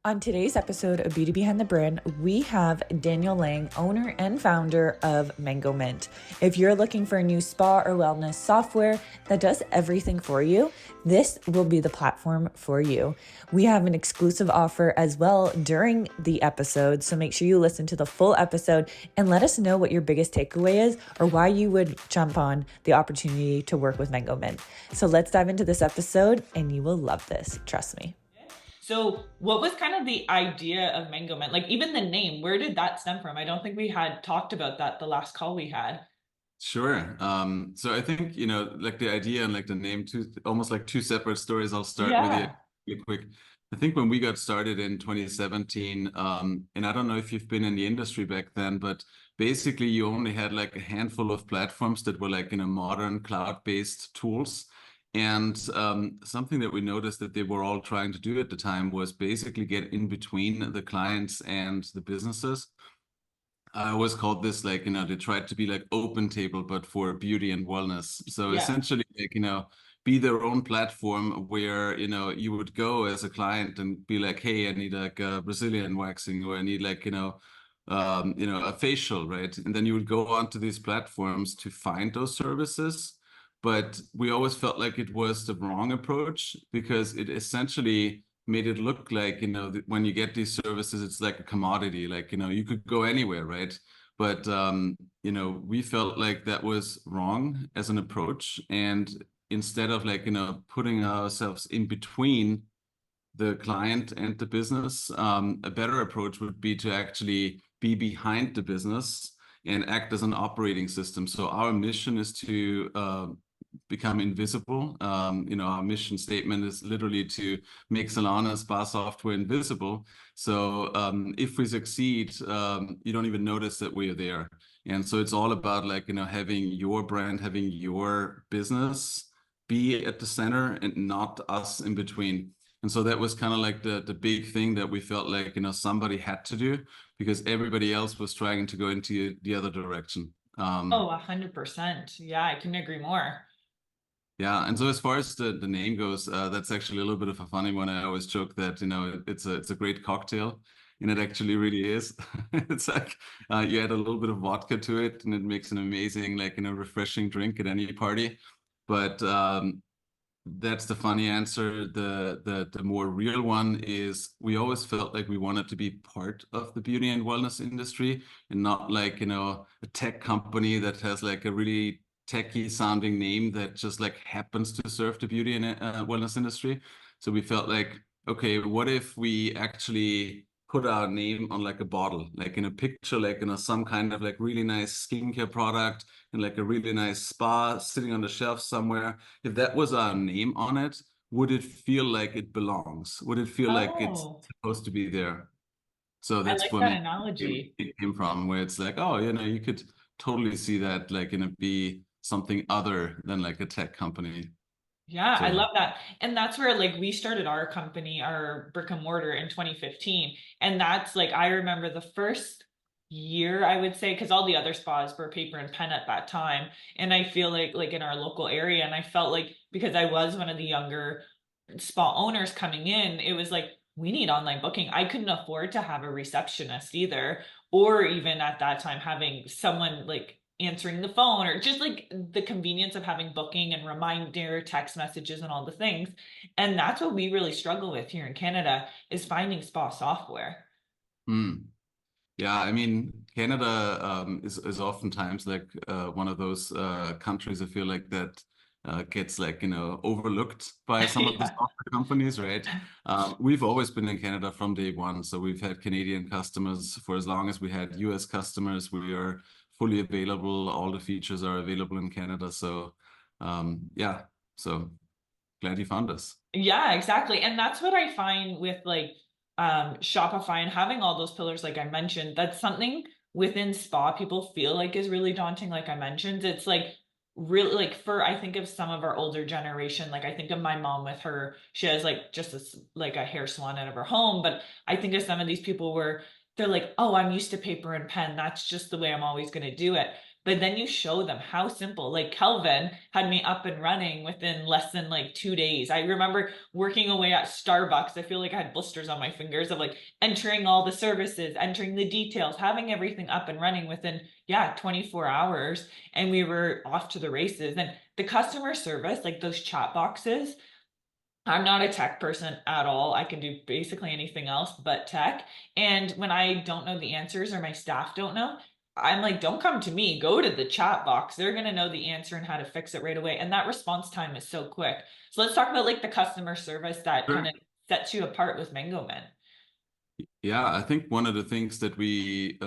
On today's episode of Beauty Behind the Brand, we have Daniel Lang, owner and founder of Mangomint. If you're looking for a new spa or wellness software that does everything for you, this will be the platform for you. We have an exclusive offer as well during the episode, so make sure you listen to the full episode and let us know what your biggest takeaway is or why you would jump on the opportunity to work with Mangomint. So let's dive into this episode and you will love this, trust me. So what was kind of the idea of Mangomint? Like even the name, where did that stem from? I don't think we had talked about that the last call we had. Sure. So I think, like the idea and like the name, almost like two separate stories. I'll start with you Yeah. really quick. I think when we got started in 2017, and I don't know if you've been in the industry back then, but basically you only had like a handful of platforms that were like, modern cloud-based tools. And something that we noticed that they were all trying to do at the time was basically get in between the clients and the businesses. I always called this like, they tried to be like open table, but for beauty and wellness. So Yeah. essentially, like, be their own platform where, you would go as a client and be like, hey, I need like a Brazilian waxing, or I need like, a facial, right? And then you would go onto these platforms to find those services. But we always felt like it was the wrong approach because it essentially made it look like, when you get these services, it's like a commodity, like, you could go anywhere, right? But, we felt like that was wrong as an approach. And instead of like, putting ourselves in between the client and the business, a better approach would be to actually be behind the business and act as an operating system. So our mission is to become invisible. Our mission statement is literally to make salon and spa software invisible. So if we succeed, you don't even notice that we're there. And so it's all about like, having your brand, having your business be at the center and not us in between. And so that was kind of like the big thing that we felt like, somebody had to do because everybody else was trying to go into the other direction. Oh, 100%. Yeah, I couldn't agree more. Yeah, and so as far as the name goes, that's actually a little bit of a funny one. I always joke that it's a great cocktail, and it actually really is. It's like you add a little bit of vodka to it, and it makes an amazing, like, refreshing drink at any party. But that's the funny answer. The more real one is we always felt like we wanted to be part of the beauty and wellness industry and not like, a tech company that has like a really techy sounding name that just like happens to serve the beauty and wellness industry. So we felt like, okay, what if we actually put our name on like a bottle, like in a picture, like some kind of like really nice skincare product and like a really nice spa sitting on the shelf somewhere. If that was our name on it, would it feel like it belongs? Would it feel like it's Oh, supposed to be there? So I that's like for that me analogy. it came from, where it's like, oh, you could totally see that like be something other than like a tech company. Yeah, I So love that. And that's where like we started our company, our brick and mortar in 2015. And that's like I remember the first year I would say because all the other spas were paper and pen at that time. And I feel like in our local area and I felt like because I was one of the younger spa owners coming in, it was like we need online booking. I couldn't afford to have a receptionist either, or even at that time having someone like answering the phone or just like the convenience of having booking and reminder text messages and all the things. And that's what we really struggle with here in Canada is finding spa software. mm. Yeah, I mean, Canada is oftentimes like one of those countries I feel like that gets like, overlooked by some of the Yeah. software companies, right? We've always been in Canada from day one. So we've had Canadian customers for as long as we had US customers. We are fully available. All the features are available in Canada. So yeah, so glad you found us. Yeah, exactly. And that's what I find with like Shopify and having all those pillars like I mentioned, that's something within spa people feel like is really daunting like I mentioned. It's like really like for I think of some of our older generation, like I think of my mom with her, she has like just like a hair salon out of her home, but I think of some of these people where they're like, "Oh, I'm used to paper and pen. That's just the way I'm always going to do it." But then you show them how simple. Like Kelvin had me up and running within less than like 2 days. I remember working away at Starbucks. I feel like I had blisters on my fingers of like entering all the services, entering the details, having everything up and running within, yeah, 24 hours. And we were off to the races. And the customer service, like those chat boxes, I'm not a tech person at all. I can do basically anything else but tech. And when I don't know the answers or my staff don't know, I'm like, don't come to me. Go to the chat box. They're going to know the answer and how to fix it right away. And that response time is so quick. So let's talk about like the customer service that kind Sure. of sets you apart with Mangomint. Yeah, I think one of the things that we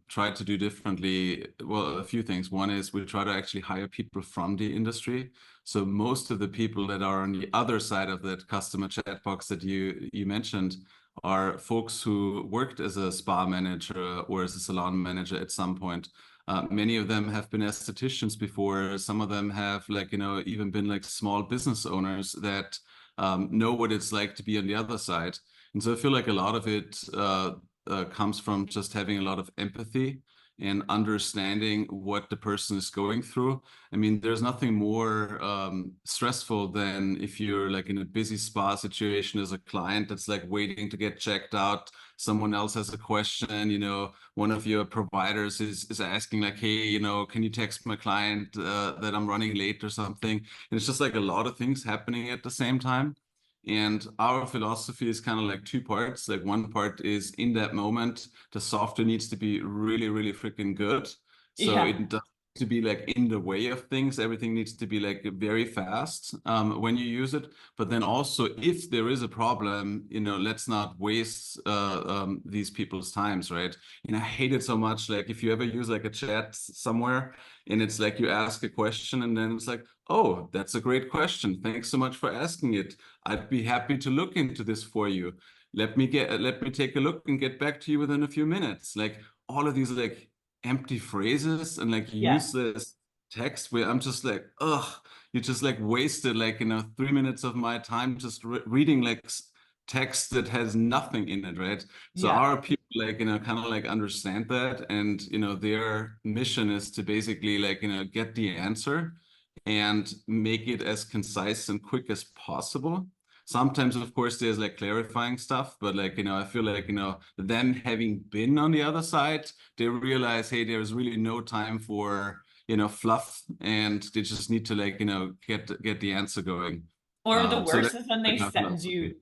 try to do differently, well, a few things. One is we try to actually hire people from the industry. So most of the people that are on the other side of that customer chat box that you mentioned are folks who worked as a spa manager or as a salon manager at some point. Many of them have been estheticians before. Some of them have like, even been like small business owners that know what it's like to be on the other side. And so I feel like a lot of it comes from just having a lot of empathy and understanding what the person is going through. I mean, there's nothing more stressful than if you're like in a busy spa situation as a client that's like waiting to get checked out. Someone else has a question, one of your providers is asking like, hey, can you text my client that I'm running late or something? And it's just like a lot of things happening at the same time. And our philosophy is kind of like two parts. Like one part is in that moment, the software needs to be really, really freaking good. So Yeah. it doesn't need to be like in the way of things. Everything needs to be like very fast when you use it. But then also, if there is a problem, let's not waste these people's times, right? And I hate it so much. Like if you ever use like a chat somewhere and it's like you ask a question and then it's like, oh, that's a great question. Thanks so much for asking it. I'd be happy to look into this for you. Let me take a look and get back to you within a few minutes. Like all of these like empty phrases and like Yeah. useless text where I'm just like, ugh, you just like wasted like 3 minutes of my time just reading like text that has nothing in it, right? So Yeah. our people like kind of like understand that, and their mission is to basically like get the answer and make it as concise and quick as possible. Sometimes, of course, there's like clarifying stuff, but like, I feel like, then having been on the other side, they realize, hey, there's really no time for, fluff, and they just need to like, get the answer going. Or the So worst that's is when they like our send philosophy. you,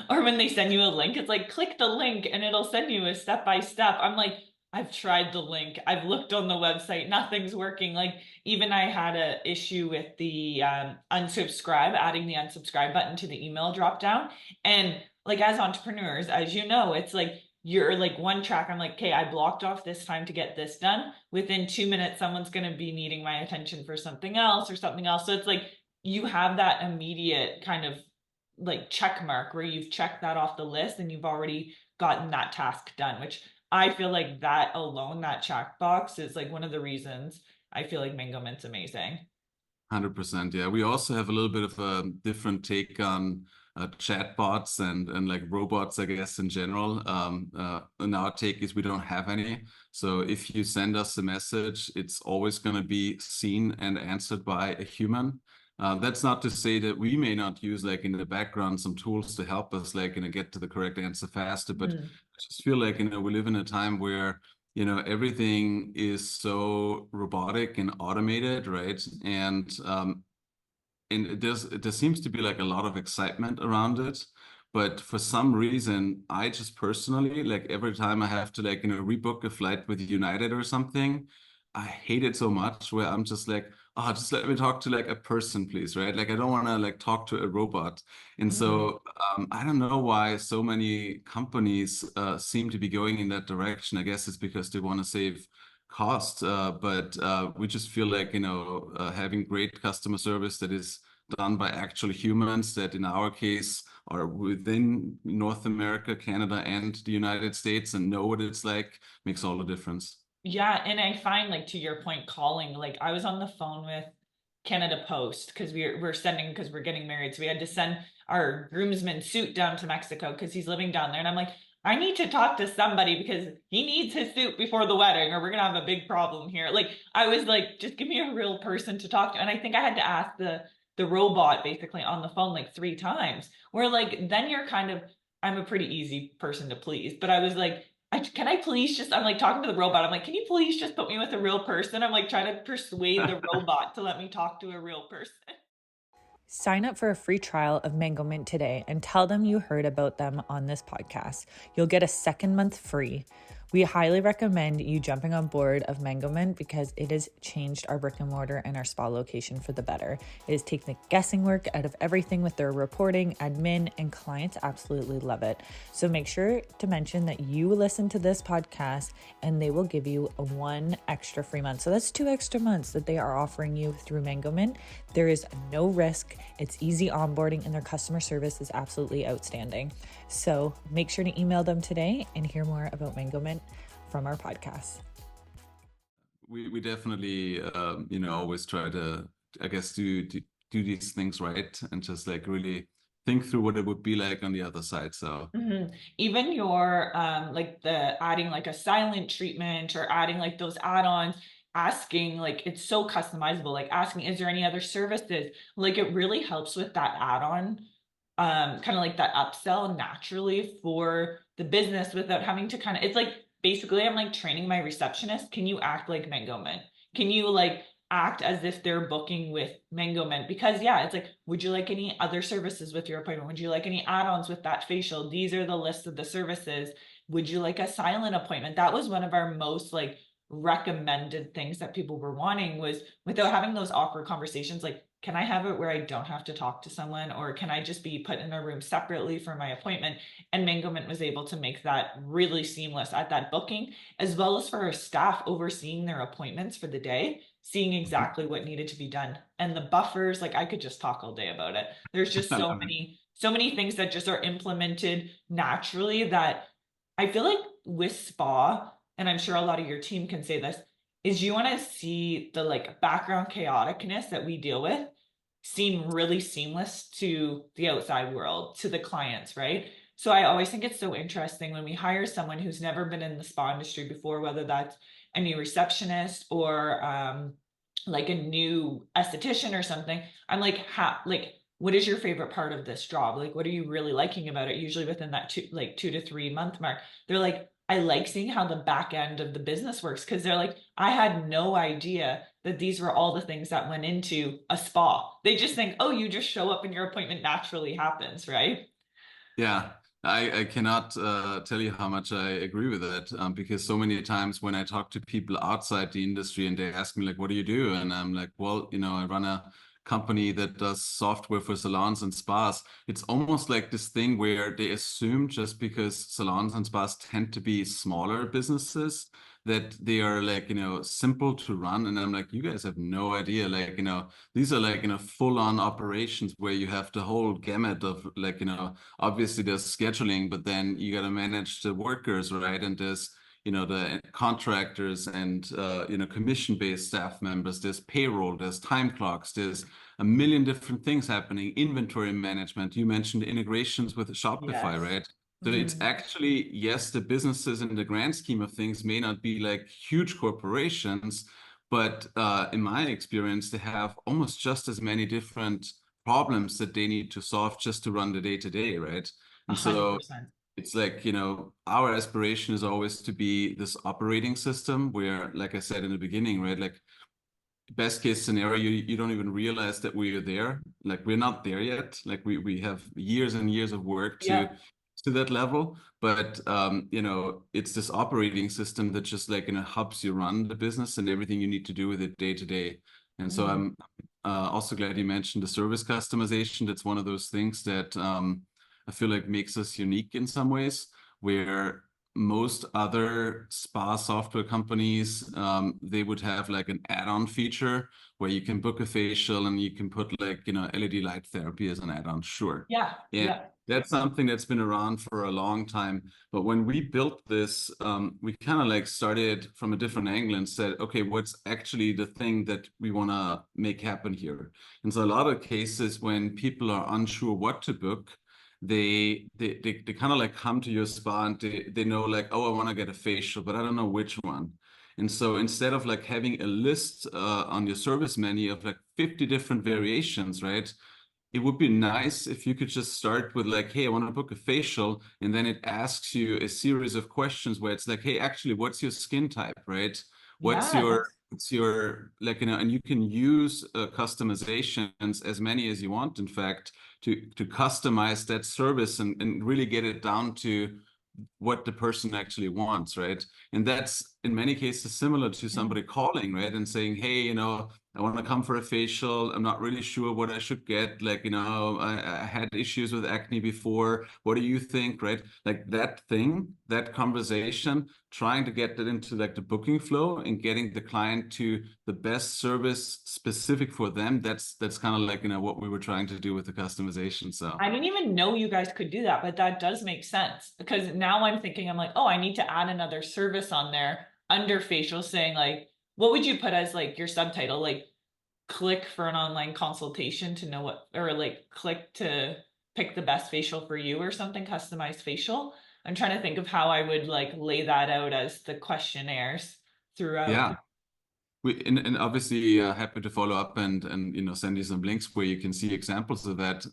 or when they send you a link, it's like click the link and it'll send you a step by step. I'm like, I've tried the link, I've looked on the website, nothing's working. Like even I had a issue with the unsubscribe, adding the unsubscribe button to the email drop down. And like as entrepreneurs, as you know, it's like you're like one track. I'm like, okay, I blocked off this time to get this done. Within 2 minutes, someone's going to be needing my attention for something else or something else. So it's like you have that immediate kind of like check mark where you've checked that off the list and you've already gotten that task done, which I feel like that alone, that checkbox is like one of the reasons I feel like Mango Mint's amazing. 100%. Yeah. We also have a little bit of a different take on chatbots and like robots, I guess, in general. And our take is we don't have any. So if you send us a message, it's always going to be seen and answered by a human. That's not to say that we may not use like in the background some tools to help us like get to the correct answer faster, but I Mm. just feel like we live in a time where everything is so robotic and automated, right? And there seems to be like a lot of excitement around it. But for some reason, I just personally, like every time I have to like, rebook a flight with United or something, I hate it so much where I'm just like, oh, just let me talk to like a person, please, right? Like I don't want to like talk to a robot. And Mm. so I don't know why so many companies seem to be going in that direction. I guess it's because they want to save cost, but we just feel like, having great customer service that is done by actual humans that in our case are within North America, Canada, and the United States and know what it's like makes all the difference. Yeah, and I find like to your point, calling, like I was on the phone with Canada Post because we're sending because we're getting married. So we had to send our groomsman suit down to Mexico because he's living down there. And I'm like, I need to talk to somebody because he needs his suit before the wedding or we're gonna have a big problem here. Like I was like, just give me a real person to talk to. And I think I had to ask the robot basically on the phone like 3 times. Where like then you're kind of I'm a pretty easy person to please, but I was like, can I please just I'm like talking to the robot. I'm like, can you please just put me with a real person? I'm like trying to persuade the robot to let me talk to a real person. Sign up for a free trial of Mangomint today and tell them you heard about them on this podcast. You'll get a second month free. We highly recommend you jumping on board of Mangomint because it has changed our brick and mortar and our spa location for the better. It has taken the guessing work out of everything with their reporting, admin, and clients absolutely love it. So make sure to mention that you listen to this podcast and they will give you a 1 extra free month. So that's 2 extra months that they are offering you through Mangomint. There is no risk. It's easy onboarding and their customer service is absolutely outstanding. So make sure to email them today and hear more about Mangomint from our podcast. We definitely always try to, I guess, do these things right and just like really think through what it would be like on the other side. So even your like the adding like a silent treatment or adding like those add-ons, asking like it's so customizable, like asking is there any other services, like it really helps with that add-on, kind of like that upsell naturally for the business without having to kind of, it's like basically I'm like training my receptionist, can you act like Mangomint, can you like act as if they're booking with Mangomint? Because yeah, it's like, would you like any other services with your appointment? Would you like any add-ons with that facial? These are the list of the services. Would you like a silent appointment? That was one of our most like recommended things that people were wanting, was without having those awkward conversations, like, can I have it where I don't have to talk to someone, or can I just be put in a room separately for my appointment? And Mangomint was able to make that really seamless at that booking, as well as for our staff overseeing their appointments for the day, seeing exactly what needed to be done. And the buffers, like I could just talk all day about it. There's just I love it. so many things that just are implemented naturally that I feel like with spa, and I'm sure a lot of your team can say this, is you want to see the like background chaoticness that we deal with seem really seamless to the outside world, to the clients, right? So I always think it's so interesting when we hire someone who's never been in the spa industry before, whether that's a new receptionist or like a new esthetician or something. I'm like, what is your favorite part of this job? Like, what are you really liking about it? Usually within that 2 to 3 month mark, they're like, I like seeing how the back end of the business works, because they're like, I had no idea that these were all the things that went into a spa. They just think, oh, you just show up and your appointment naturally happens, right? Yeah, I cannot tell you how much I agree with that, because so many times when I talk to people outside the industry and they ask me like, what do you do? And I'm like, well, I run a company that does software for salons and spas. It's almost like this thing where they assume just because salons and spas tend to be smaller businesses that they are like, simple to run. And I'm like, you guys have no idea. Like, these are like, full on operations where you have the whole gamut of like, obviously there's scheduling, but then you got to manage the workers, right? And there's, the contractors and, commission-based staff members, there's payroll, there's time clocks, there's a million different things happening, inventory management. You mentioned integrations with Shopify, Yes. right? So it's actually, yes, the businesses in the grand scheme of things may not be like huge corporations, but in my experience, they have almost just as many different problems that they need to solve just to run the day to day, right? And so 100%. it's like, our aspiration is always to be this operating system where, like I said in the beginning, right, like best case scenario, you don't even realize that we are there. Like we're not there yet. Like we have years and years of work Yeah. to that level. But it's this operating system that just like helps you run the business and everything you need to do with it day to day. And so I'm also glad you mentioned the service customization. That's one of those things that I feel like makes us unique in some ways, where most other spa software companies, they would have like an add-on feature where you can book a facial and you can put like, LED light therapy as an add-on. Sure. Yeah. Yeah. Yeah. That's something that's been around for a long time. But when we built this, we kind of like started from a different angle and said, okay, what's actually the thing that we want to make happen here? And so a lot of cases when people are unsure what to book, they kind of like come to your spa and they know like, oh, I want to get a facial, but I don't know which one. And so instead of like having a list on your service menu of like 50 different variations, right? It would be nice if you could just start with like, hey, I want to book a facial, and then it asks you a series of questions where it's like, hey, actually, what's your skin type, right? What's Yeah, your that's what's your like, and you can use customizations as many as you want, in fact, to customize that service and really get it down to what the person actually wants, right? And that's in many cases similar to yeah. somebody calling, right? And saying, hey, I want to come for a facial. I'm not really sure what I should get. Like, I had issues with acne before. What do you think, right? Like that thing, that conversation, trying to get that into like the booking flow and getting the client to the best service specific for them. That's kind of like, what we were trying to do with the customization. So I didn't even know you guys could do that, but that does make sense because now I'm thinking, I'm like, oh, I need to add another service on there under facial saying like, what would you put as like your subtitle? Like click for an online consultation to know what, or like click to pick the best facial for you or something, customized facial. I'm trying to think of how I would like lay that out as the questionnaires throughout. yeah. And obviously happy to follow up and send you some links where you can see examples of that.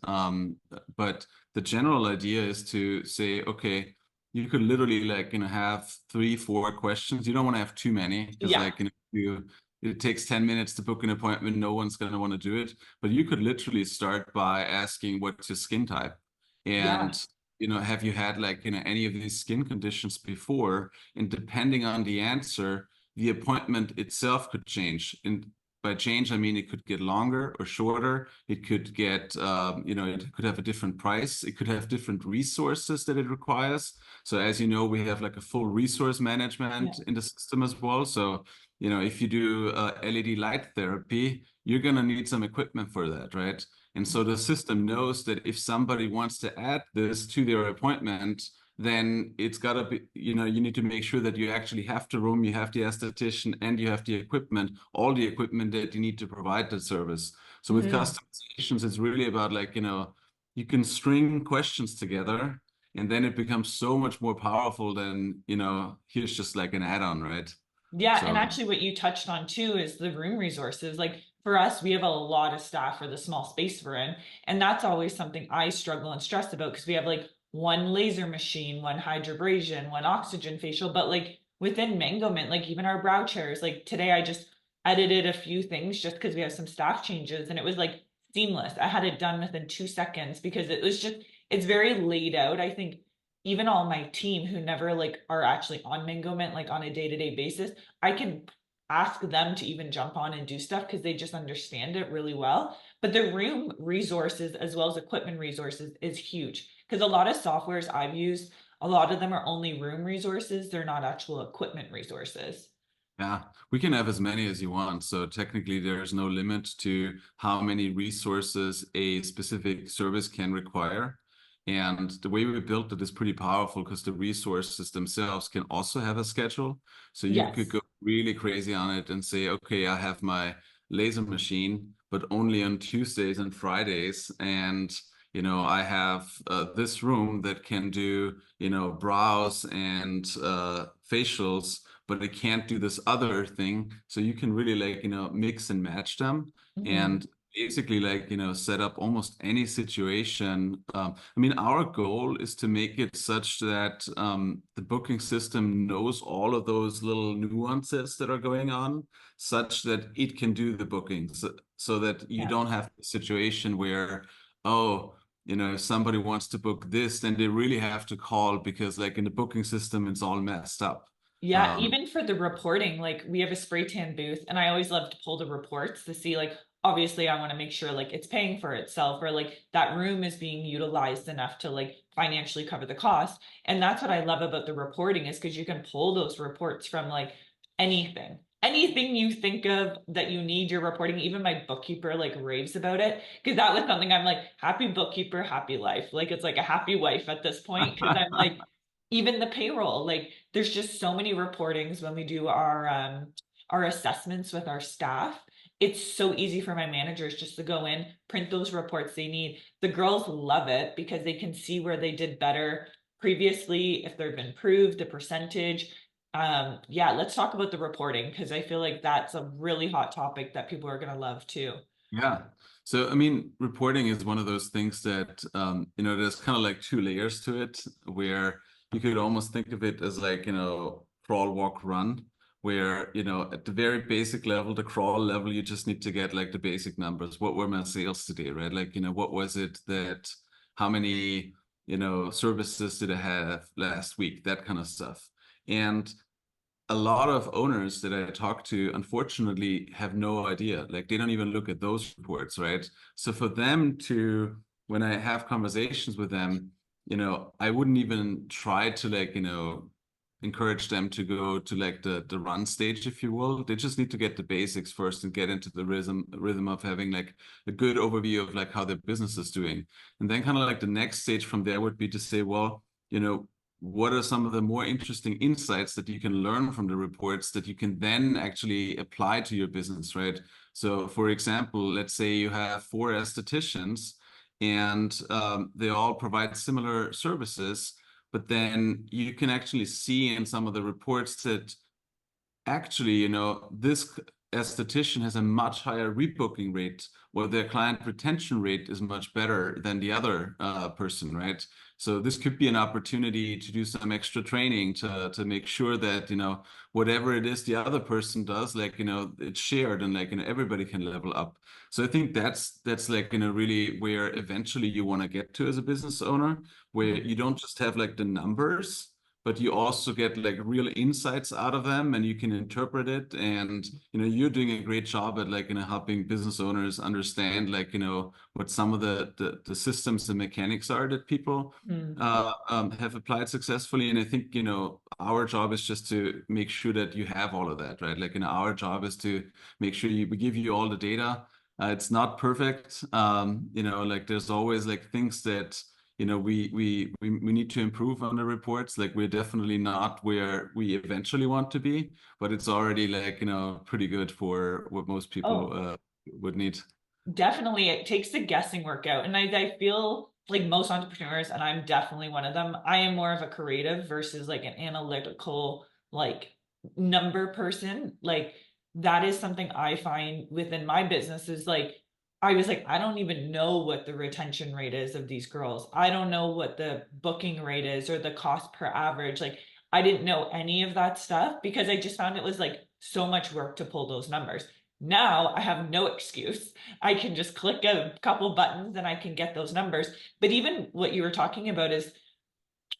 But the general idea is to say, okay, you could literally like have 3, 4 questions. You don't want to have too many because Yeah. like you it takes 10 minutes to book an appointment. No one's going to want to do it. But you could literally start by asking what's your skin type, Yeah. and have you had like any of these skin conditions before? And depending on the answer, the appointment itself could change. And by change, I mean it could get longer or shorter. It could get, it could have a different price. It could have different resources that it requires. So as you know, we have like a full resource Yeah. management in the system as well. So, if you do LED light therapy, you're going to need some equipment for that, right? And so the system knows that if somebody wants to add this to their appointment, then it's got to be, you need to make sure that you actually have the room, you have the esthetician, and you have the equipment, all the equipment that you need to provide the service. So with Mhm. customizations, it's really about like, you can string questions together and then it becomes so much more powerful than, here's just like an add-on, right? Yeah, and So actually what you touched on too is the room resources. Like for us, we have a lot of staff for the small space we're in, and that's always something I struggle and stress about because we have like one laser machine, one hydrobrasion, one oxygen facial, but like within Mangomint, like even our brow chairs, like today I just edited a few things just because we have some staff changes and it was like seamless. I had it done within 2 seconds because it was just it's very laid out. I think even all my team who never like are actually on Mangomint like on a day-to-day basis, I can ask them to even jump on and do stuff because they just understand it really well. But the room resources as well as equipment resources is huge because a lot of softwares I've used, a lot of them are only room resources. They're not actual equipment resources. yeah, we can have as many as you want. So technically, there's no limit to how many resources a specific service can require. And the way we built it is pretty powerful because the resources themselves can also have a schedule. So you could Yes. go really crazy on it and say, okay, I have my laser machine, but only on Tuesdays and Fridays. And, I have this room that can do, brows and facials, but it can't do this other thing. So you can really like, mix and match them. Mhm. And basically like set up almost any situation. I mean, our goal is to make it such that the booking system knows all of those little nuances that are going on, such that it can do the bookings, so that you Yeah. don't have a situation where, oh, if somebody wants to book this, then they really have to call because like in the booking system it's all messed up. Yeah, um, even for the reporting, like we have a spray tan booth, and I always love to pull the reports to see, like, obviously, I want to make sure like it's paying for itself or like that room is being utilized enough to like financially cover the cost. And that's what I love about the reporting is because you can pull those reports from like anything. Anything you think of that you need your reporting, even my bookkeeper like raves about it. Because that was something I'm like, happy bookkeeper, happy life. Like it's like a happy wife at this point. Because I'm like, even the payroll, like there's just so many reportings when we do our assessments with our staff. it's so easy for my managers just to go in, print those reports they need. The girls love it because they can see where they did better previously, if they've improved the percentage. Yeah, let's talk about the reporting because I feel like that's a really hot topic that people are going to love too. Yeah. So, I mean, reporting is one of those things that, there's kind of like two layers to it, where you could almost think of it as like, crawl, walk, run, where, at the very basic level, the crawl level, you just need to get like the basic numbers. What were my sales today, right? Like, what was it that, how many, services did I have last week? That kind of stuff. And a lot of owners that I talk to, unfortunately, have no idea. Like they don't even look at those reports, right? So for them to, when I have conversations with them, I wouldn't even try to like, encourage them to go to like the run stage, if you will. They just need to get the basics first and get into the rhythm of having like a good overview of like how their business is doing. And then kind of like the next stage from there would be to say, well, what are some of the more interesting insights that you can learn from the reports that you can then actually apply to your business, right? So, for example, let's say you have four estheticians and they all provide similar services, but then you can actually see in some of the reports that actually, this esthetician has a much higher rebooking rate, or their client retention rate is much better than the other person, right? So this could be an opportunity to do some extra training to make sure that, whatever it is the other person does, like, it's shared and like, everybody can level up. So I think that's like, really where eventually you want to get to as a business owner, where you don't just have like the numbers, but you also get like real insights out of them and you can interpret it. And, you're doing a great job at like, helping business owners understand like, what some of the systems and mechanics are that people Mm. have applied successfully. And I think, our job is just to make sure that you have all of that, right? Like, our job is to make sure we give you all the data. It's not perfect. Like there's always like things that, we need to improve on the reports. Like we're definitely not where we eventually want to be, but it's already like, pretty good for what most people Oh, would need. definitely, it takes the guessing work out. And I feel like most entrepreneurs, and I'm definitely one of them, I am more of a creative versus like an analytical, like number person. Like that is something I find within my business is like, I was like, I don't even know what the retention rate is of these girls. I don't know what the booking rate is or the cost per average. Like, I didn't know any of that stuff because I just found it was like so much work to pull those numbers. Now I have no excuse. I can just click a couple buttons and I can get those numbers. But even what you were talking about is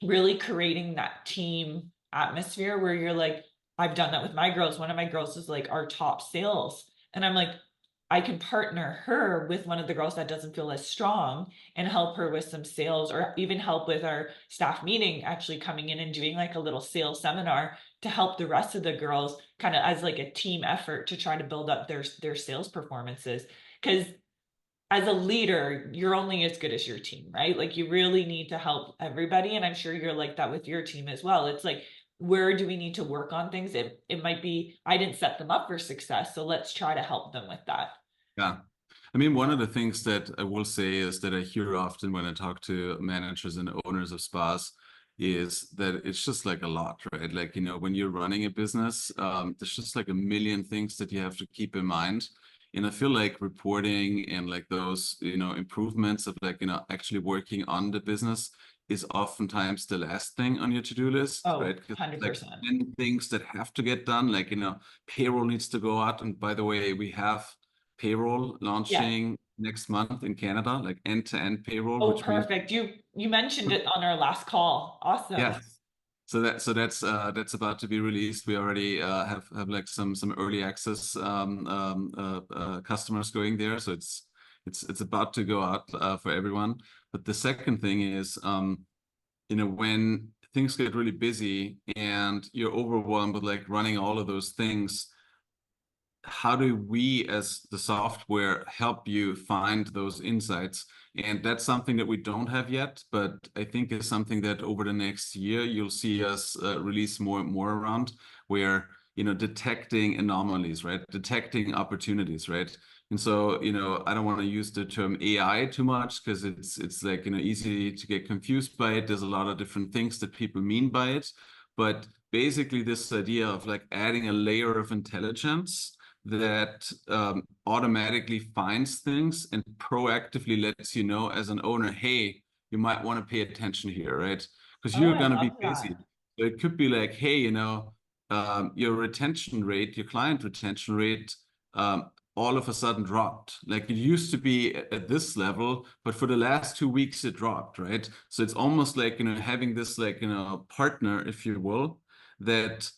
really creating that team atmosphere where you're like, I've done that with my girls. One of my girls is like our top sales. And I'm like, I can partner her with one of the girls that doesn't feel as strong and help her with some sales or even help with our staff meeting, actually coming in and doing like a little sales seminar to help the rest of the girls kind of as like a team effort to try to build up their sales performances. Because as a leader, you're only as good as your team, right? Like you really need to help everybody. And I'm sure you're like that with your team as well. It's like, where do we need to work on things? It might be, I didn't set them up for success. So let's try to help them with that. Yeah. I mean, one of the things that I will say is that I hear often when I talk to managers and owners of spas is that it's just like a lot, right? Like, when you're running a business, there's just like a million things that you have to keep in mind. And I feel like reporting and like those, improvements of like, actually working on the business is oftentimes the last thing on your to-do list, Oh, right? Because like 100%. 10 things that have to get done, like, payroll needs to go out. And by the way, we have payroll Yeah. launching next month in Canada, like end-to-end payroll, Oh, which means perfect. You mentioned it on our last call. Awesome. yeah. So that's about to be released. We already have like some early access customers going there. So it's about to go out for everyone. But the second thing is when things get really busy and you're overwhelmed with like running all of those things, how do we as the software help you find those insights? And that's something that we don't have yet, but I think is something that over the next year you'll see us release more and more around, where detecting anomalies, right? Detecting opportunities, right? And so, I don't want to use the term AI too much because it's like, easy to get confused by it. There's a lot of different things that people mean by it. But basically this idea of like adding a layer of intelligence that automatically finds things and proactively lets you know as an owner, hey, you might want to pay attention here, right? Because Oh, you're I going to be love busy. that. So it could be like, hey, your retention rate, your client retention rate, all of a sudden dropped. Like it used to be at this level, but for the last 2 weeks it dropped, right? So it's almost like, having this like, partner, if you will, that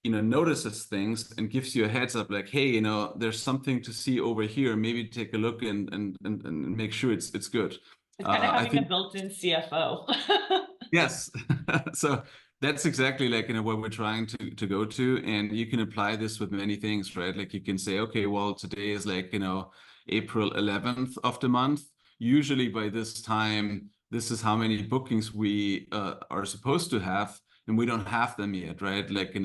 notices things and gives you a heads up like, hey, there's something to see over here, maybe take a look and make sure it's good. It's kind of I having a think built-in CFO. yes. So that's exactly like, what we're trying to go to. And you can apply this with many things, right? Like you can say, okay, well, today is like, April 11th of the month. Usually by this time, this is how many bookings we are supposed to have, and we don't have them yet, right? Like,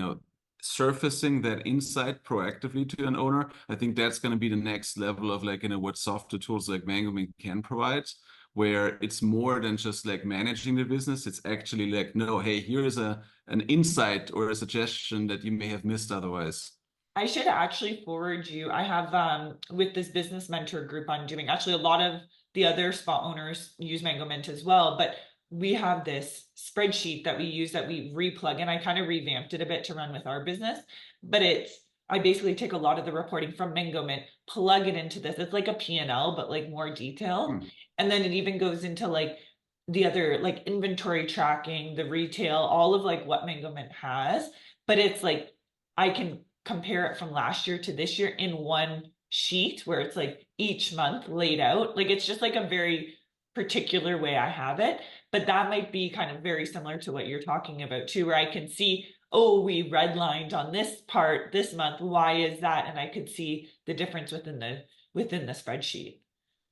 surfacing that insight proactively to an owner. I think that's going to be the next level of like, what software tools like Mangomint can provide, where it's more than just like managing the business. It's actually like, no, hey, here is an insight or a suggestion that you may have missed otherwise. I should actually forward you. I have with this business mentor group I'm doing, actually a lot of the other spa owners use Mangomint as well, but we have this spreadsheet that we use that we replug, and I kind of revamped it a bit to run with our business. But I basically take a lot of the reporting from Mangomint, plug it into this. It's like a P&L, but like more detailed. Hmm. And then it even goes into like the other like inventory tracking, the retail, all of like what Mangomint has. But it's like I can compare it from last year to this year in one sheet where it's like each month laid out. Like it's just like a very particular way I have it. But that might be kind of very similar to what you're talking about too, where I can see, oh, we redlined on this part this month. Why is that? And I could see the difference within the spreadsheet.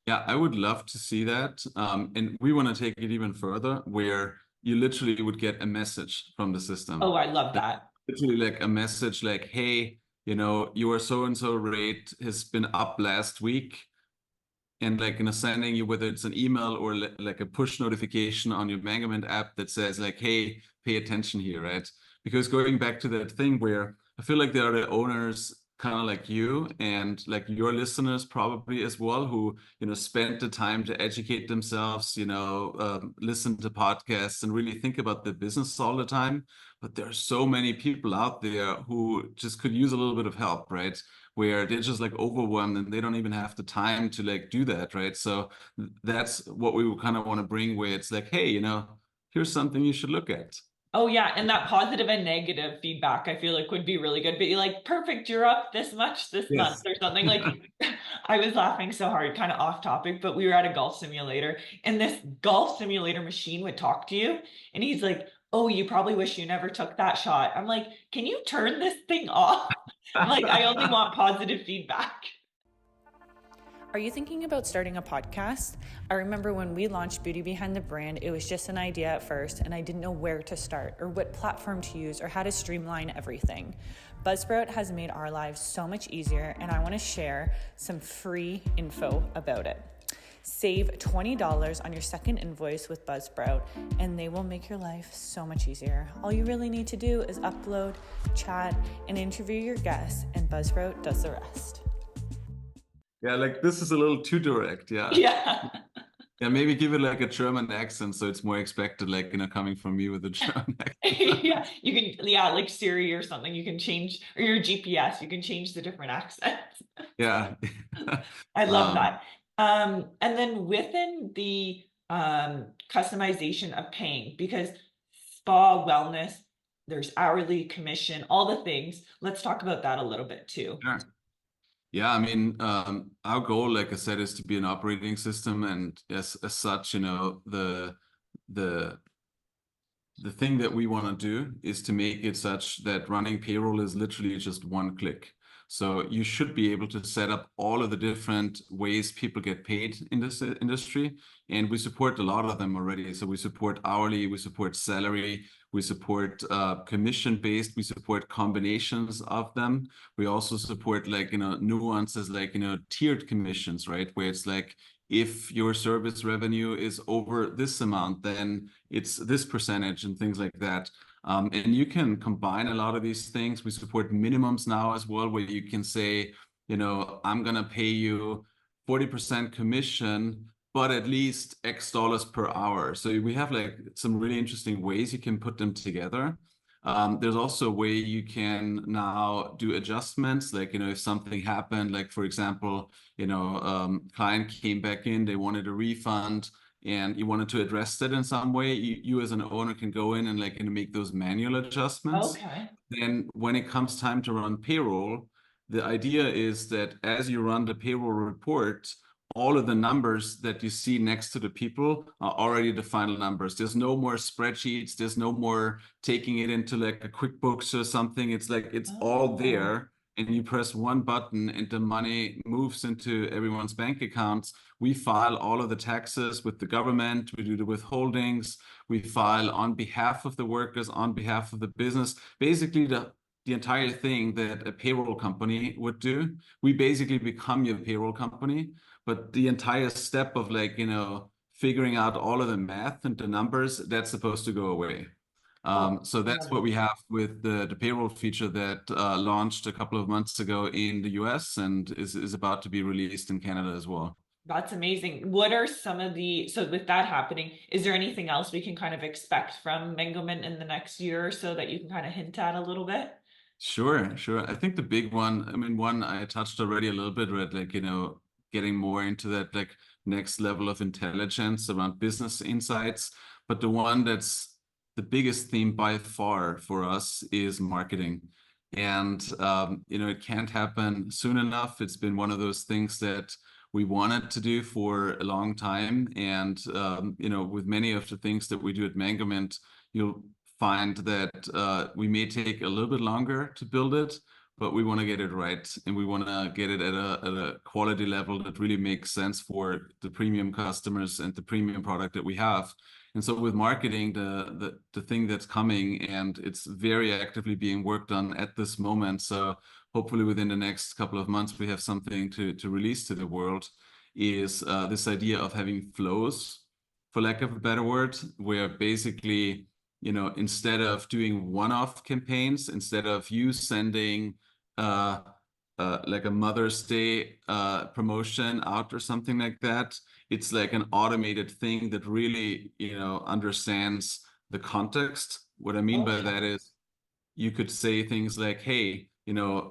Yeah, I would love to see that. And we want to take it even further, where you literally would get a message from the Oh, system. I love Like, that. literally like a message like, hey, your so-and-so rate has been up last week. And like, sending you, whether it's an email or like a push notification on your Mangomint app that says like, hey, pay attention here, right? Because going back to that thing where I feel like there are the owners kind of like you and like your listeners probably as well, who, spend the time to educate themselves, listen to podcasts and really think about the business all the time. But there are so many people out there who just could use a little bit of help, right? Where they're just like overwhelmed and they don't even have the time to like do that, right? So that's what we kind of want to bring, where it's like, hey, here's something you should look at. Oh yeah, and that positive and negative feedback I feel like would be really good. But you're like, perfect, you're up this much this month Yes. or something. Like I was laughing so hard, kind of off topic, but we were at a golf simulator and this golf simulator machine would talk to you and he's like, oh, you probably wish you never took that shot. I'm like, can you turn this thing off? Like I only want positive feedback. Are you thinking about starting a podcast? I remember when we launched Beauty Behind the Brand, it was just an idea at first, and I didn't know where to start or what platform to use or how to streamline everything. Buzzsprout has made our lives so much easier, and I want to share some free info about it. Save $20 on your second invoice with Buzzsprout, and they will make your life so much easier. All you really need to do is upload, chat, and interview your guests, and Buzzsprout does the rest. Yeah, like this is a little too direct. Yeah. Yeah. Yeah, maybe give it like a German accent so it's more expected, like, coming from me with a German accent. Yeah, you can, yeah, like Siri or something, you can change, or your GPS, you can change the different accents. Yeah. I love Um, that. And then within the customization of paying, because spa, wellness, there's hourly commission, all the things. Let's talk about that a little bit too. sure. Yeah, I mean, our goal, like I said, is to be an operating system, and as such, the the thing that we want to do is to make it such that running payroll is literally just one click. So you should be able to set up all of the different ways people get paid in this industry. And we support a lot of them already. So we support hourly, we support salary, We support commission-based. We support combinations of them. We also support like, nuances like, tiered commissions, right? Where it's like, if your service revenue is over this amount, then it's this percentage and things like that. And you can combine a lot of these things. We support minimums now as well, where you can say, I'm going to pay you 40% commission, but at least X dollars per hour. So we have like some really interesting ways you can put them together. There's also a way you can now do adjustments, like, if something happened, like, for example, client came back in, they wanted a refund, and you wanted to address that in some way, you as an owner can go in and like make those manual adjustments. Okay. Then when it comes time to run payroll, the idea is that as you run the payroll report, all of the numbers that you see next to the people are already the final numbers. There's no more spreadsheets. There's no more taking it into like a QuickBooks or something. It's like it's all Oh, there, and you press one button and the money moves into everyone's bank accounts. We file all of the taxes with the government. We do the withholdings. We file on behalf of the workers, on behalf of the business. Basically, the entire thing that a payroll company would do. We basically become your payroll company, but the entire step of like, figuring out all of the math and the numbers, that's supposed to go away. oh, So I that's love what it. we have with the payroll feature that launched a couple of months ago in the US and is about to be released in Canada as well. That's amazing. What are some of so with that happening, is there anything else we can kind of expect from Mangomint in the next year or so that you can kind of hint at a little bit? Sure, sure. I think the big one, I mean, one I touched already a little bit, right? Like, getting more into that like next level of intelligence around business insights. But the one that's the biggest theme by far for us is marketing. And it can't happen soon enough. It's been one of those things that we wanted to do for a long time. And with many of the things that we do at Mangomint, you'll find that we may take a little bit longer to build it, but we want to get it right, and we want to get it at a quality level that really makes sense for the premium customers and the premium product that we have. And so with marketing, the thing that's coming, and it's very actively being worked on at this moment. So hopefully within the next couple of months, we have something to release to the world, is this idea of having flows, for lack of a better word, where basically, instead of doing one-off campaigns, instead of you sending uh, like a Mother's Day promotion out or something like that, it's like an automated thing that really, understands the context. What I mean by Okay. that is you could say things like, hey,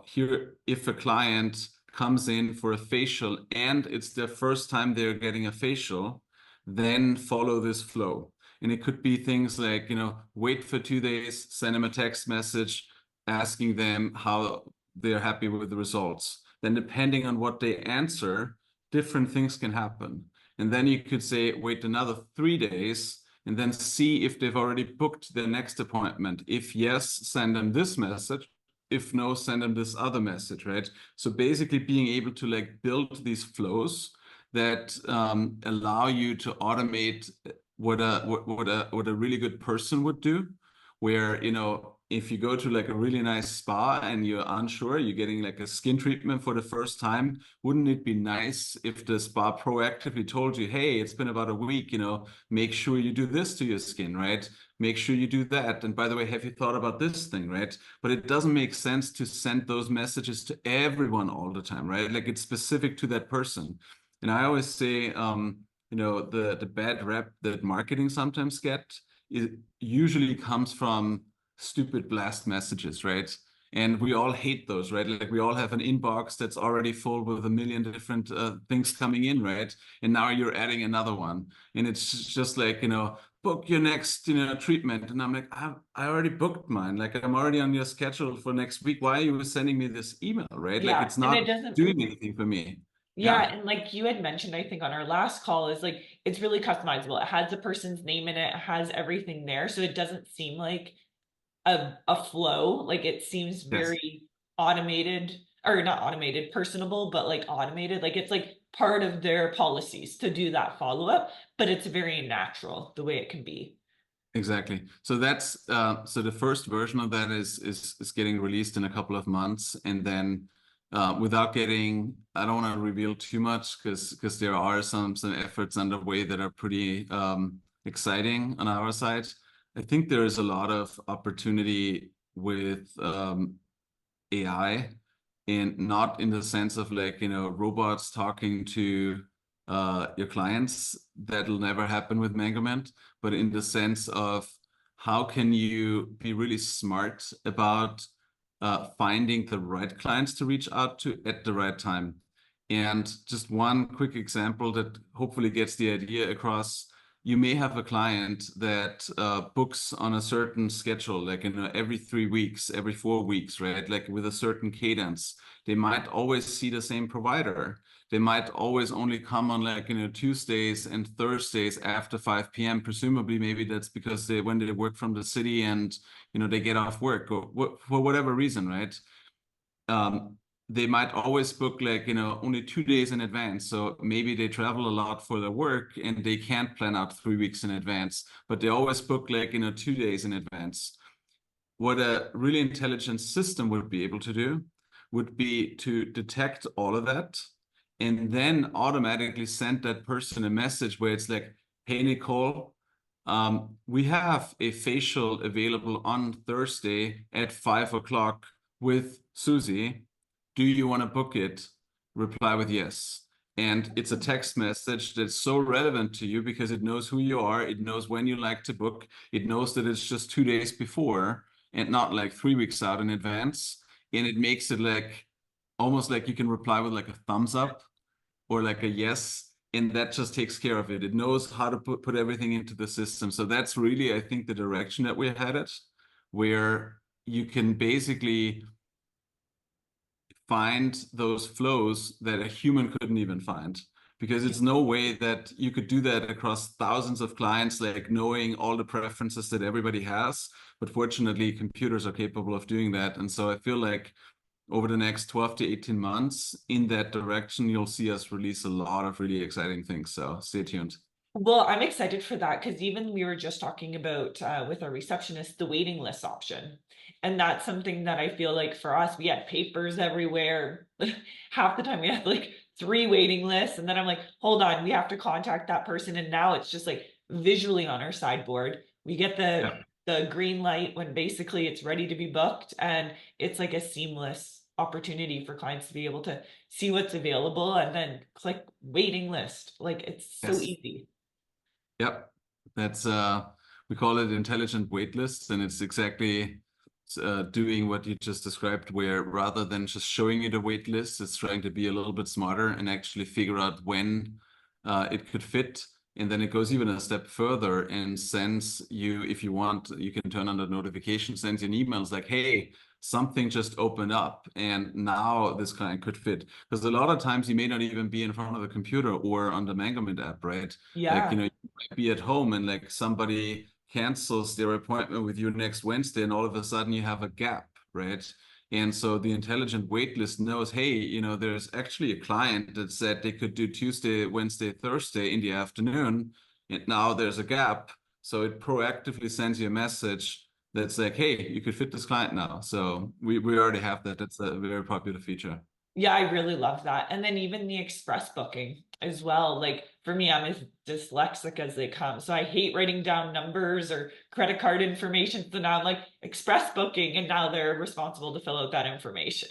here, if a client comes in for a facial and it's their first time they're getting a facial, then follow this flow. And it could be things like, wait for 2 days, send them a text message asking them how they're happy with the results. Then, depending on what they answer, different things can happen. And then you could say, wait another 3 days and then see if they've already booked their next appointment. If yes, send them this message. If no, send them this other message, right? So basically being able to like build these flows that allow you to automate what a really good person would do, where if you go to like a really nice spa and you're unsure, you're getting like a skin treatment for the first time, wouldn't it be nice if the spa proactively told you, hey, it's been about a week, make sure you do this to your skin, right? Make sure you do that. And by the way, have you thought about this thing, right? But it doesn't make sense to send those messages to everyone all the time, right? Like it's specific to that person. And I always say, the bad rep that marketing sometimes get, it usually comes from stupid blast messages, right? And we all hate those, right? Like we all have an inbox that's already full with a million different things coming in, right? And now you're adding another one, and it's just like, book your next, treatment. And I'm like, I already booked mine. Like I'm already on your schedule for next week. Why are you sending me this email, right? Like Yeah. it's And not it doesn't, doing anything for me. yeah. Yeah. And like you had mentioned, I think on our last call, is like it's really customizable. It has the person's name in it, it has everything there. So it doesn't seem like a flow. Like it seems Yes. very automated, or not automated, personable, but like automated. Like it's like part of their policies to do that follow up, but it's very natural the way it can be. Exactly. So that's so the first version of that is getting released in a couple of months, and then without getting, I don't want to reveal too much because there are some efforts underway that are pretty exciting on our side. I think there is a lot of opportunity with AI, and not in the sense of like, robots talking to your clients. That'll never happen with Mangomint, but in the sense of how can you be really smart about finding the right clients to reach out to at the right time. And just one quick example that hopefully gets the idea across. You may have a client that books on a certain schedule, like every 3 weeks, every 4 weeks, right? Like with a certain cadence. They might always see the same provider. They might always only come on like Tuesdays and Thursdays after 5 p.m. Presumably, maybe that's because when they work from the city and they get off work or for whatever reason, right? um, they might always book like, only 2 days in advance. So maybe they travel a lot for their work and they can't plan out 3 weeks in advance, but they always book like, 2 days in advance. What a really intelligent system would be able to do would be to detect all of that and then automatically send that person a message where it's like, hey, Nicole, we have a facial available on Thursday at 5 o'clock with Susie. Do you want to book it? Reply with yes. And it's a text message that's so relevant to you because it knows who you are. It knows when you like to book. It knows that it's just 2 days before and not like 3 weeks out in advance. And it makes it like almost like you can reply with like a thumbs up or like a yes, and that just takes care of it. It knows how to put everything into the system. So that's really, I think, the direction that we're headed, where you can basically find those flows that a human couldn't even find. Because it's no way that you could do that across thousands of clients, like knowing all the preferences that everybody has. But fortunately, computers are capable of doing that. And so I feel like over the next 12 to 18 months in that direction, you'll see us release a lot of really exciting things. So stay tuned. Well, I'm excited for that because even we were just talking about with our receptionist, the waiting list option. And that's something that I feel like for us, we had papers everywhere. Half the time we had like three waiting lists. And then I'm like, hold on, we have to contact that person. And now it's just like visually on our sideboard. We get the Yeah. the green light when basically it's ready to be booked. And it's like a seamless opportunity for clients to be able to see what's available and then click waiting list. Like it's so Yes. easy. Yep. That's we call it intelligent waitlists, and it's exactly doing what you just described, where rather than just showing you the wait list, it's trying to be a little bit smarter and actually figure out when it could fit. And then it goes even a step further and sends you, if you want, you can turn on the notification, sends you an email. It's like, hey, something just opened up and now this client could fit. Because a lot of times you may not even be in front of the computer or on the Mangomint app, right? Like, Yeah. you might be at home and like somebody cancels their appointment with you next Wednesday, and all of a sudden you have a gap, right? And so the intelligent waitlist knows, hey, there's actually a client that said they could do Tuesday, Wednesday, Thursday in the afternoon, and now there's a gap. So it proactively sends you a message that's like, hey, you could fit this client now. So we already have that. That's a very popular feature. Yeah, I really love that. And then even the express booking as well. Like for me, I'm as dyslexic as they come. So I hate writing down numbers or credit card information. So now I'm like express booking, and now they're responsible to fill out that information.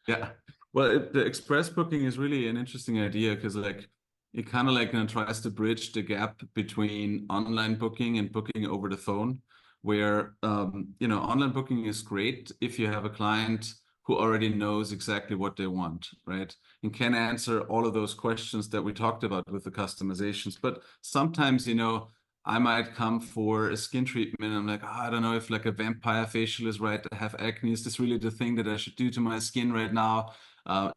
Yeah. Well, the express booking is really an interesting idea because like it kind of like tries to bridge the gap between online booking and booking over the phone, where online booking is great if you have a client who already knows exactly what they want, right? And can answer all of those questions that we talked about with the customizations. But sometimes, I might come for a skin treatment. I'm like, I don't know if like a vampire facial is right. I have acne. Is this really the thing that I should do to my skin right now?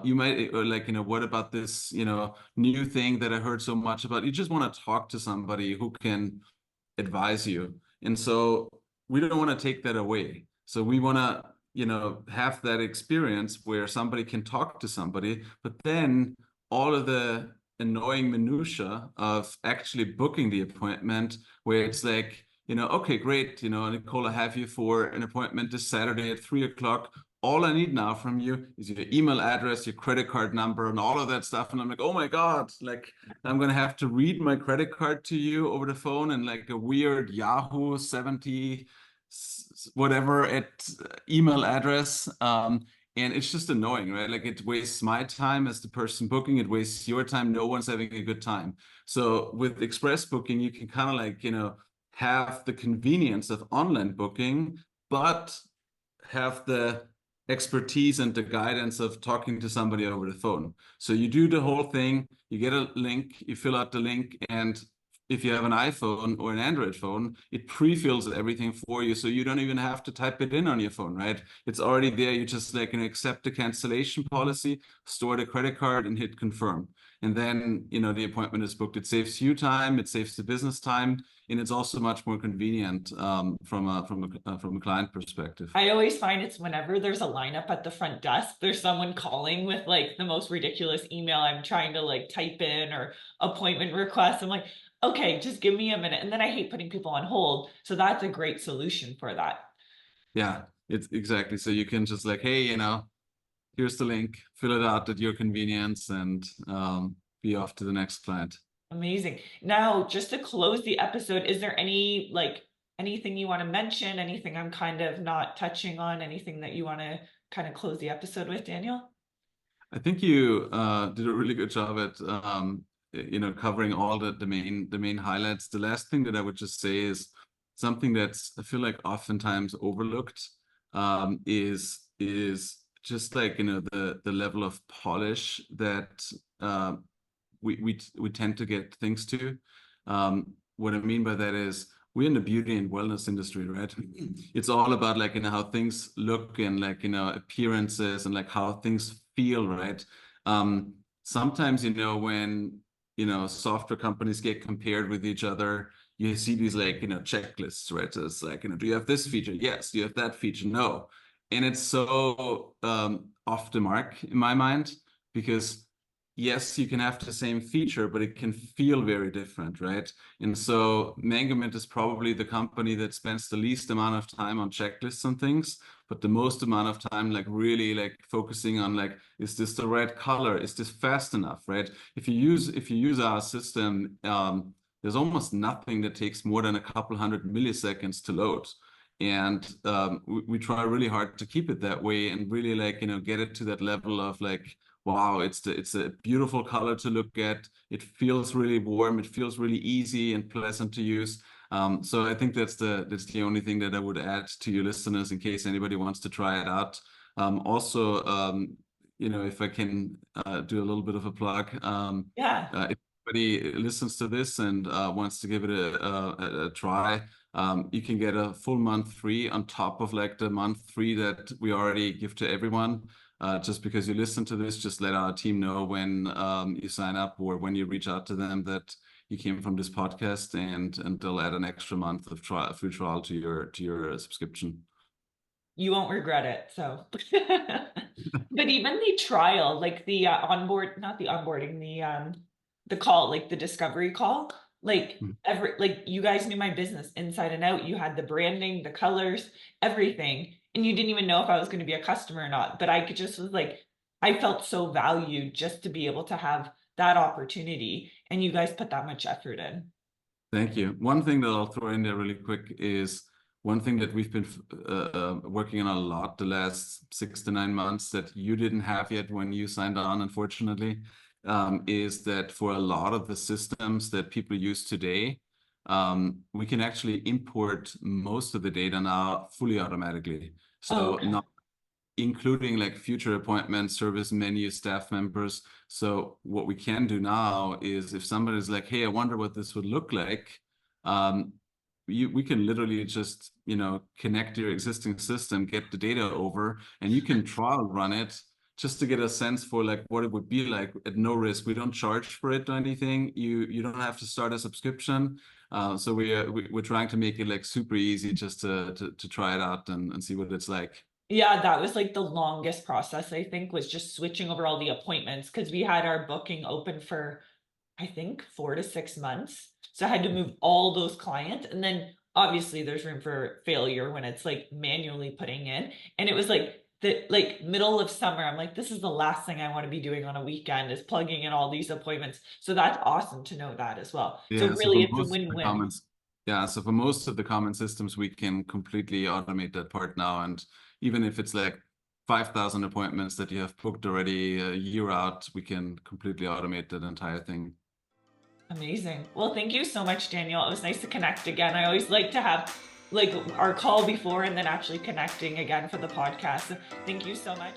You might or like, what about this, new thing that I heard so much about? You just want to talk to somebody who can advise you. And so we don't want to take that away. So we want to, have that experience where somebody can talk to somebody, but then all of the annoying minutia of actually booking the appointment, where it's like okay, great, Nicole, I have you for an appointment this Saturday at 3 o'clock. All I need now from you is your email address, your credit card number, and all of that stuff. And I'm like, oh my God, like I'm gonna have to read my credit card to you over the phone and like a weird Yahoo 70 whatever at email address. And it's just annoying, right? Like it wastes my time as the person booking, it wastes your time. No one's having a good time. So with express booking, you can kind of like, have the convenience of online booking, but have the expertise and the guidance of talking to somebody over the phone. So you do the whole thing, you get a link, you fill out the link, and if you have an iPhone or an Android phone, it pre-fills everything for you. So you don't even have to type it in on your phone, right? It's already there. You just like accept the cancellation policy, store the credit card, and hit confirm. And then, the appointment is booked. It saves you time, it saves the business time, and it's also much more convenient from a client perspective. I always find it's whenever there's a lineup at the front desk, there's someone calling with like the most ridiculous email I'm trying to like type in or appointment request. I'm like, okay, just give me a minute. And then I hate putting people on hold. So that's a great solution for that. Yeah, it's exactly. So you can just like, hey, here's the link, fill it out at your convenience, and be off to the next client. Amazing. Now, just to close the episode, is there anything you want to mention? Anything I'm kind of not touching on? Anything that you want to kind of close the episode with, Daniel? I think you did a really good job at covering all the main highlights. The last thing that I would just say is something that's I feel like oftentimes overlooked, is just like the level of polish that we tend to get things to. What I mean by that is we're in the beauty and wellness industry, right? It's all about like how things look and like appearances and like how things feel, right? Sometimes when software companies get compared with each other, you see these like checklists, right? So it's like do you have this feature? Yes. Do you have that feature? No. And it's so off the mark in my mind, because yes, you can have the same feature, but it can feel very different, right? And so Mangomint is probably the company that spends the least amount of time on checklists and things, but the most amount of time like really like focusing on like, is this the right color? Is this fast enough, right? If you use our system, there's almost nothing that takes more than a couple hundred milliseconds to load. And we try really hard to keep it that way and really like get it to that level of like, wow, it's a beautiful color to look at. It feels really warm. It feels really easy and pleasant to use. So I think that's the only thing that I would add to your listeners in case anybody wants to try it out. Also, if I can do a little bit of a plug, Yeah. if anybody listens to this and wants to give it a try, you can get a full month free on top of like the month free that we already give to everyone. Just because you listen to this, just let our team know when you sign up or when you reach out to them that you came from this podcast, and they'll add an extra month of free trial to your subscription. You won't regret it. So, but even the trial, like the not the onboarding, the call, like the discovery call, like like you guys knew my business inside and out. You had the branding, the colors, everything, and you didn't even know if I was going to be a customer or not. But I could just was like, I felt so valued just to be able to have that opportunity, and you guys put that much effort in. Thank you. One thing that I'll throw in there really quick is one thing that we've been working on a lot the last 6 to 9 months that you didn't have yet when you signed on, unfortunately, is that for a lot of the systems that people use today, we can actually import most of the data now fully automatically. So Okay. not including like future appointments, service menu, staff members. So what we can do now is if somebody's like, hey, I wonder what this would look like, we can literally just, connect your existing system, get the data over, and you can trial run it just to get a sense for like what it would be like at no risk. We don't charge for it or anything. You don't have to start a subscription. So we're trying to make it like super easy just to try it out and see what it's like. Yeah, that was like the longest process, I think, was just switching over all the appointments because we had our booking open for, I think, 4 to 6 months. So I had to move all those clients. And then obviously there's room for failure when it's like manually putting in. And it was like the like middle of summer. I'm like, this is the last thing I want to be doing on a weekend is plugging in all these appointments. So that's awesome to know that as well. So Yeah, so really for it's a most of the win-win. comments, yeah, so for most of the common systems, we can completely automate that part now. And even if it's like 5,000 appointments that you have booked already a year out, we can completely automate that entire thing. Amazing. Well, thank you so much, Daniel. It was nice to connect again. I always like to have like our call before and then actually connecting again for the podcast. So thank you so much.